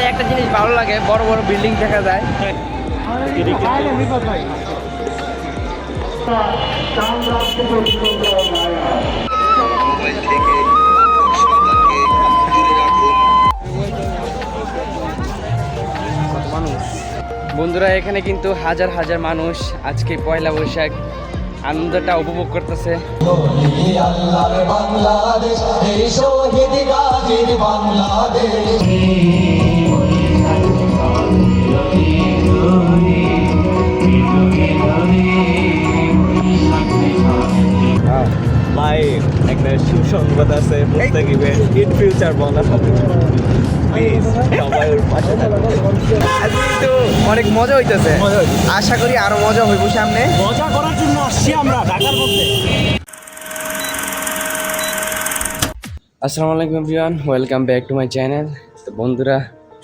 আসলে একটা জিনিস ভালো লাগে, বড় বড় বিল্ডিং দেখা যায়। বন্ধুরা, এখানে কিন্তু হাজার হাজার মানুষ আজকে পয়লা বৈশাখ আনন্দটা উপভোগ করতেছে। ভাই একটা সুসংবাদ আছে, মুস্তাকিবের ইন ফিউচার বলা হবে। প্লিজ সবাই ওর পাশে থাকুন। আজকে তো অনেক মজা হইতেছে, আশা করি আরো মজা হইব সামনে। মজা করার জন্য আসছি আমরা ঢাকার মধ্যে। আসসালামু আলাইকুম everyone, welcome back to my channel. তো বন্ধুরা,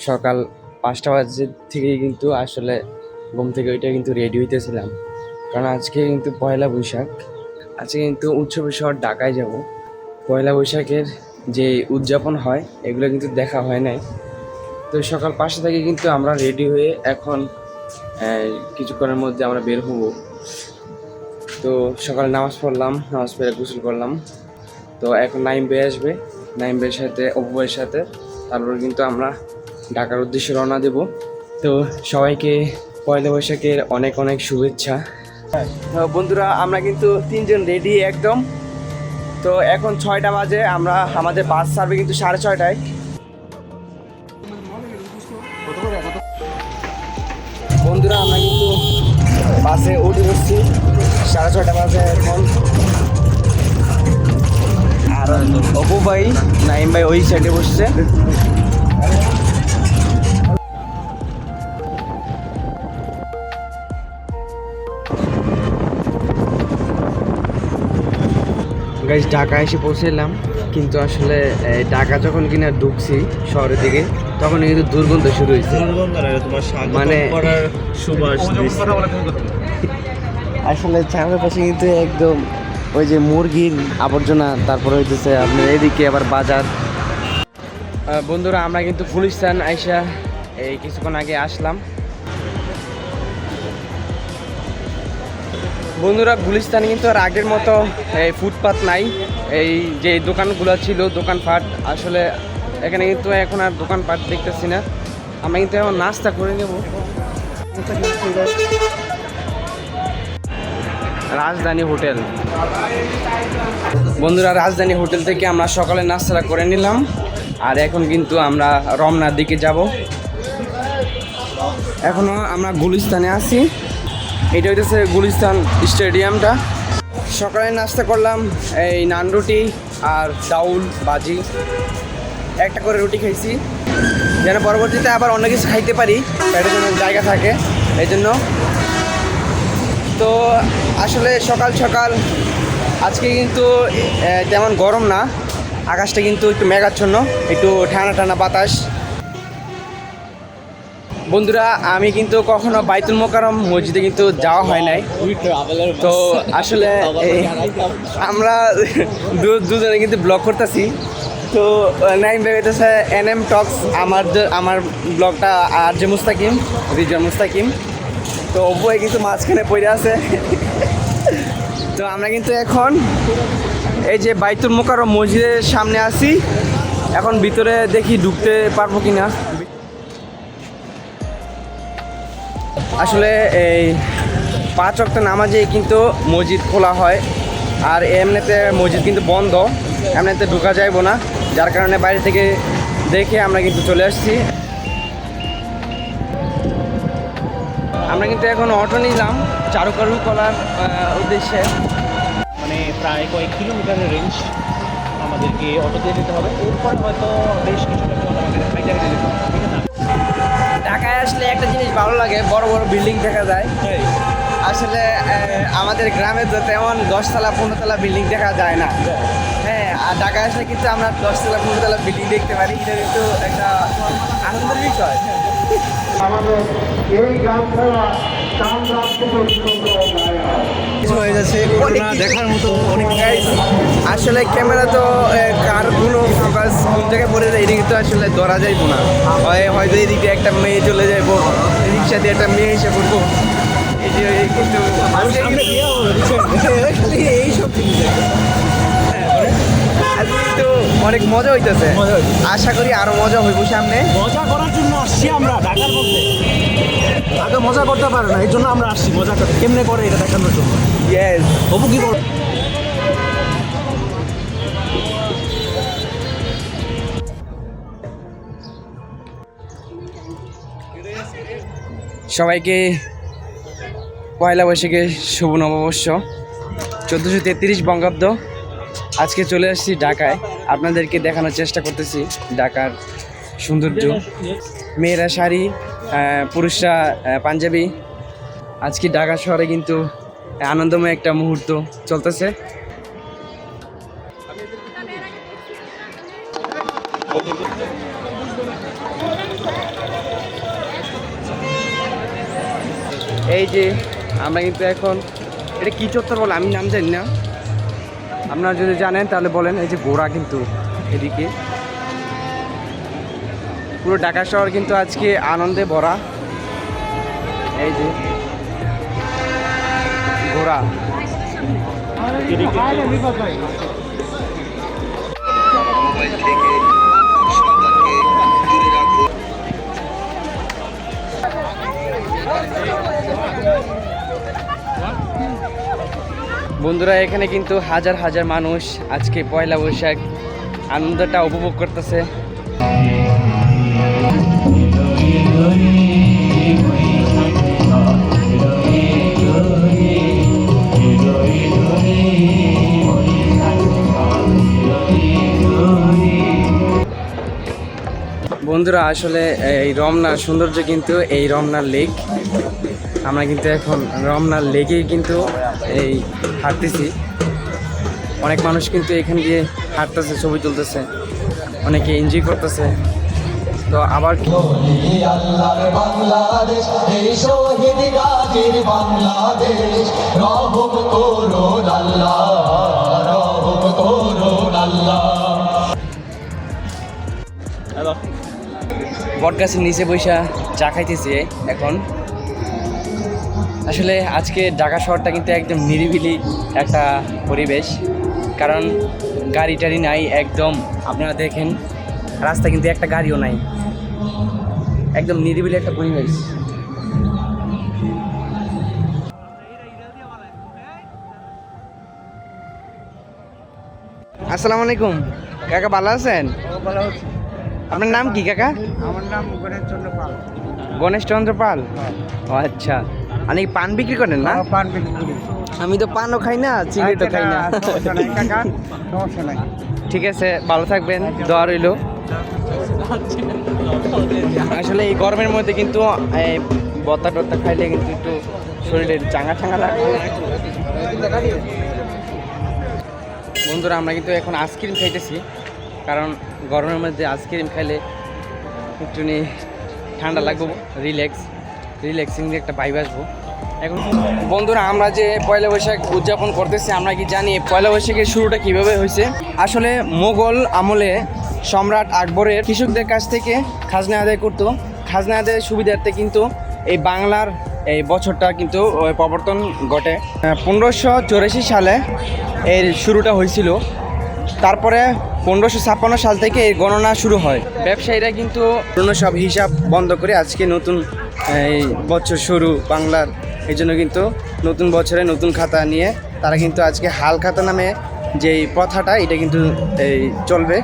সকাল 5টা বাজে থেকেই কিন্তু আসলে ঘুম থেকে ওইটা কিন্তু রেডি হইতেছিলাম, কারণ আজকে কিন্তু পয়লা বৈশাখ। আজকে কিন্তু উৎসবের শহর ঢাকায় যাব। পয়লা বৈশাখের যে উদযাপন হয় এগুলো কিন্তু দেখা হয় নাই। তো সকাল 5টা থেকে কিন্তু আমরা রেডি হয়ে এখন কিছুক্ষণের মধ্যে আমরা বের হব। তো সকালে নামাজ পড়লাম, নামাজ পড়ে গোসল করলাম। তো এখন নাইম ভাই আসবে, নাইম ভাইয়ের সাথে অপু ভাইয়ের সাথে, তারপর কিন্তু আমরা ঢাকার উদ্দেশ্যে রওনা দেব। তো সবাইকে পয়লা বৈশাখের অনেক অনেক শুভেচ্ছা। বন্ধুরা, আমরা কিন্তু 3জন রেডি একদম। তো এখন 6টা বাজে, আমাদের বাস ছাড়বে কিন্তু 6:30টায়। বন্ধুরা, আমরা কিন্তু বাসে উঠে বসছি, 6:30 বাজে এখন। আর অপু ভাই, নাইম ভাই ওই সাইডে বসছে। গাইস, ঢাকা এসে পৌঁছলাম, কিন্তু আসলে ঢাকা যখন কিনা ঢুকছি শহরের দিকে তখন কিন্তু দুর্গন্ধ শুরু হয়েছে। মানে আসলে চারপাশে কিন্তু একদম ওই যে মুরগির আবর্জনা, তারপরে হইতেছে আপনার এদিকে আবার বাজার। বন্ধুরা, আমরা কিন্তু গুলিস্তান আইসা এই কিছুক্ষণ আগে আসলাম। বন্ধুরা, গুলিস্তানে কিন্তু আর আগের মতো এই ফুটপাত নাই। এই যে দোকানগুলো ছিল, দোকানপাট, আসলে এখানে কিন্তু এখন আর দোকানপাট দেখতেছি না। আমরা কিন্তু এখন নাস্তা করে নেব। রাজধানী হোটেল। বন্ধুরা, রাজধানী হোটেল থেকে আমরা সকালে নাস্তাটা করে নিলাম, আর এখন কিন্তু আমরা রমনার দিকে যাব। এখনো আমরা গুলিস্তানে আছি। এটা হইতেছে গুলিস্তান স্টেডিয়ামটা। সকালে নাস্তা করলাম এই নান রুটি আর ডাউল ভাজি, একটা করে রুটি খাইছি, যেন পরবর্তীতে আবার অন্য কিছু খাইতে পারি, পেটের জন্য জায়গা থাকে এই জন্য। তো আসলে সকাল সকাল আজকে কিন্তু তেমন গরম না, আকাশটা কিন্তু একটু মেঘাচ্ছন্ন, একটু ঠান্ডা ঠান্ডা বাতাস। বন্ধুরা, আমি কিন্তু কখনো বাইতুল মোকাররম মসজিদে কিন্তু যাওয়া হয় নাই। তো আসলে আমরা দুজনে কিন্তু ব্লগ করতেছি। তো নাইম ভেবেছে NM টক্স, আমার ব্লগটা আর যে মুস্তাকিম, রিজন মুস্তাকিম। তো ওই কিন্তু মাঝখানে পড়ে আছে। তো আমরা কিন্তু এখন এই যে বাইতুল মোকাররম মসজিদের সামনে আছি, এখন ভিতরে দেখি ঢুকতে পারবো কিনা। আসলে এই 5 ওয়াক্ত নামাজে কিন্তু মসজিদ খোলা হয়, আর এমনিতে মসজিদ কিন্তু বন্ধ, এমনিতে ঢোকা যাইব না, যার কারণে বাইরে থেকে দেখে আমরা কিন্তু চলে আসছি। আমরা কিন্তু এখন অটো নিলাম চারুকালু কলার উদ্দেশ্যে। মানে প্রায় কয়েক কিলোমিটারের রেঞ্জ আমাদেরকে অটো দিয়ে যেতে হবে। এরপর হয়তো বেশ কিছুটা আমাদের হাইটে যেতে হবে, ঠিক আছে? ঢাকায় আসলে একটা জিনিস ভালো লাগে, বড় বড় বিল্ডিং দেখা যায়। আসলে আমাদের গ্রামে তো তেমন 10তলা 15তলা বিল্ডিং দেখা যায় না। হ্যাঁ, আর ঢাকা আসলে কিন্তু আমরা 10তলা 15তলা বিল্ডিং দেখতে পারি, এটা কিন্তু একটা আনন্দের বিষয়। আমাদের এই গ্রাম ছাড়া কিছু হয়ে যাচ্ছে দেখার মতো অনেক আসলে ক্যামেরা তো কার কোনো ফোকাস কোন জায়গায় পড়ে যায় এটা কিন্তু আসলে ধরা যাইবো না। হয়তো এদিকে একটা মেয়ে চলে যাইবো, রিক্সা দিয়ে একটা মেয়ে এসে পড়বো, এই যে কিন্তু এইসব আজকে তো অনেক মজা হইতেছে, আশা করি আরো মজা হইব সামনে। মজা করার জন্য আসছি আমরা ঢাকার মধ্যে। আগে মজা করতে পারে না, এই জন্য আমরা আসছি মজা করতে, কেমনে করে এটা দেখানোর জন্য। ইয়েস, অপু কি বল? সবাইকে পয়লা বৈশাখের শুভ নববর্ষ 1433 বঙ্গাব্দ। আজকে চলে আসছি ঢাকায়, আপনাদেরকে দেখানোর চেষ্টা করতেছি ঢাকার সৌন্দর্য। মেয়েরা শাড়ি, পুরুষরা পাঞ্জাবি। আজকে ঢাকা শহরে কিন্তু আনন্দময় একটা মুহূর্ত চলতেছে। এই যে আমরা কিন্তু এখন, এটা কি চত্বর বলে আমি নাম জানি না, আপনারা যদি জানেন তাহলে বলেন। এই যে ঘোড়া কিন্তু এদিকে, পুরো ঢাকা শহর কিন্তু আজকে আনন্দে ভরা। এই যে ঘোড়া, বন্ধুরা এখানে কিন্তু হাজার হাজার মানুষ আজকে পয়লা বৈশাখ আনন্দটা উপভোগ করতেছে। বন্ধুরা আসলে এই রমনার সৌন্দর্য কিন্তু এই রমনার লেক। আমরা কিন্তু এখন রমনার লেকেই কিন্তু এই হাঁটতেছি। অনেক মানুষ কিন্তু এখানে গিয়ে হাঁটতেছে, ছবি তুলতেছে, অনেকে এনজয় করতেছে। তো আবার বাংলাদেশ এই শহীদ গাজীর বাংলাদেশ, রহম করুন আল্লাহ, রহম করুন আল্লাহ। বটগাছের নিচে বৈশা চা খাইতেছি এখন। আসলে আজকে ঢাকা শহরটা কিন্তু একদম নিরিবিলি একটা পরিবেশ, কারণ গাড়ি টাড়ি নাই একদম। আপনারা দেখেন রাস্তা কিন্তু একটা গাড়িও নাই, একদম নিরিবিলি একটা পরিবেশ। আসসালামু আলাইকুম কাকা, ভালো আছেন? আপনার নাম কি কাকা? আমার নাম গণেশ চন্দ্র পাল। গণেশ চন্দ্র পাল, ও আচ্ছা। আপনি পান বিক্রি করেন না? পান বিক্রি করি। আমি তো পানও খাই না, সিগারেটও খাই না। সমস্যা নাই কাকা, সমস্যা নাই। ঠিক আছে, ভালো থাকবেন, দোয়া রইল। আসলে এই গরমের মধ্যে কিন্তু এই বত্তা টত্তা খাইলে কিন্তু একটু শরীরের চাঙা ঠাঙা লাগে। বন্ধুরা আমরা কিন্তু এখন আইসক্রিম খাইতেছি, কারণ গরমের মধ্যে আইসক্রিম খাইলে একটু ঠান্ডা লাগবো, রিল্যাক্সিং একটা ভাইব আসবো। এখন বন্ধুরা আমরা যে পয়লা বৈশাখ উদযাপন করতেছি, আমরা কি জানি পয়লা বৈশাখের শুরুটা কিভাবে হয়েছে? আসলে মোগল আমলে সম্রাট আকবরের কৃষকদের কাছ থেকে খাজনা আদায় করতো। খাজনা আদায়ের সুবিধার্থে কিন্তু এই বাংলার এই বছরটা কিন্তু প্রবর্তন ঘটে। 1584 সালে এর শুরুটা হয়েছিল। তারপরে 1556 সাল থেকে এই গণনা শুরু হয়। ব্যবসায়ীরা কিন্তু পুরনো সব হিসাব বন্ধ করে আজকে নতুন এই বছর শুরু বাংলার, এই জন্য কিন্তু নতুন বছরে নতুন খাতা নিয়ে তারা কিন্তু আজকে হাল খাতা নামে যেই প্রথাটা এটা কিন্তু এই চলবে।